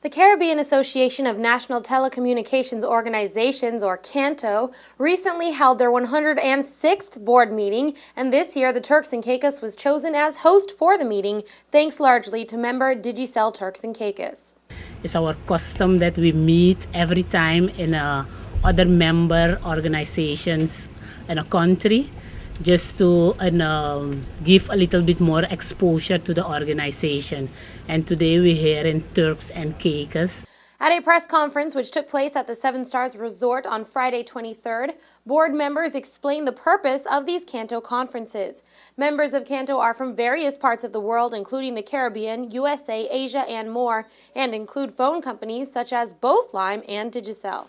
The Caribbean Association of National Telecommunications Organizations, or CANTO, recently held their 106th board meeting, and this year the Turks and Caicos was chosen as host for the meeting, thanks largely to member Digicel Turks and Caicos. It's our custom that we meet every time in other member organizations in a country, just to give a little bit more exposure to the organization. And today we're here in Turks and Caicos. At a press conference which took place at the Seven Stars Resort on Friday 23rd, board members explained the purpose of these CANTO conferences. Members of CANTO are from various parts of the world, including the Caribbean, USA, Asia, and more, and include phone companies such as both Lime and Digicel.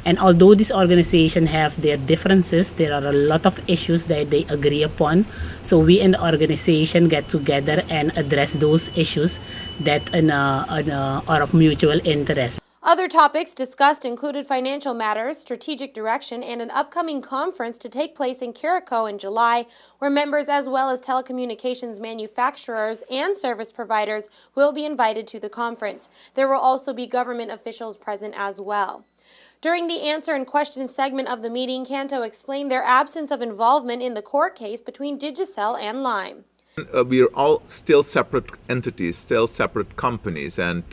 And although these organizations have their differences, there are a lot of issues that they agree upon. So we in the organization get together and address those issues that are of mutual interest. Other topics discussed included financial matters, strategic direction, and an upcoming conference to take place in Curacao in July, where members as well as telecommunications manufacturers and service providers will be invited to the conference. There will also be government officials present as well. During the answer and question segment of the meeting, CANTO explained their absence of involvement in the court case between Digicel and Lime. We are all still separate entities, still separate companies, and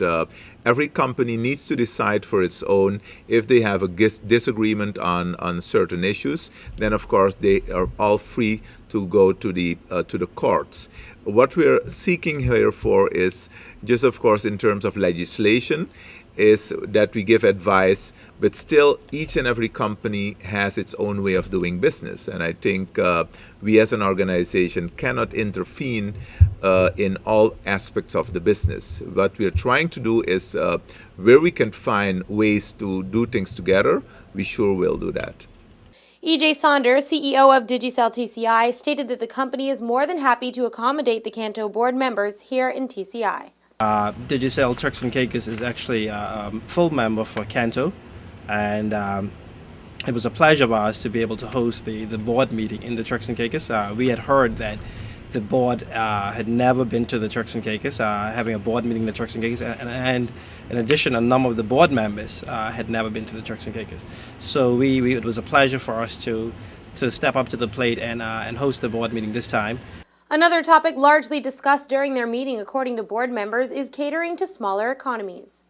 every company needs to decide for its own. If they have a disagreement on certain issues, then of course they are all free to go to the courts. What we're seeking here for is just, of course, in terms of legislation, is that we give advice, but still each and every company has its own way of doing business. And I think we as an organization cannot intervene in all aspects of the business. What we're trying to do is where we can find ways to do things together, we sure will do that. E.J. Saunders, CEO of Digicel TCI, stated that the company is more than happy to accommodate the CANTO board members here in TCI. Digicel Turks and Caicos is actually a full member for CANTO, and it was a pleasure of ours to be able to host the board meeting in the Turks and Caicos. We had heard that the board had never been to the Turks and Caicos, having a board meeting in the Turks and Caicos, and in addition, a number of the board members had never been to the Turks and Caicos. So it was a pleasure for us to step up to the plate and host the board meeting this time. Another topic largely discussed during their meeting, according to board members, is catering to smaller economies.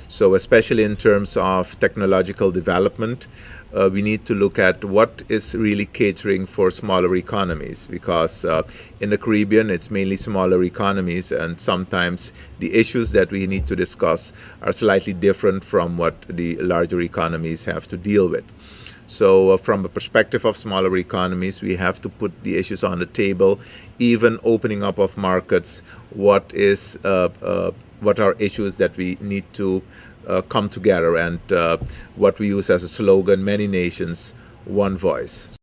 So especially in terms of technological development, we need to look at what is really catering for smaller economies, because in the Caribbean it's mainly smaller economies, and sometimes the issues that we need to discuss are slightly different from what the larger economies have to deal with. So from the perspective of smaller economies, we have to put the issues on the table, even opening up of markets. What are issues that we need to come together, and what we use as a slogan, many nations, one voice.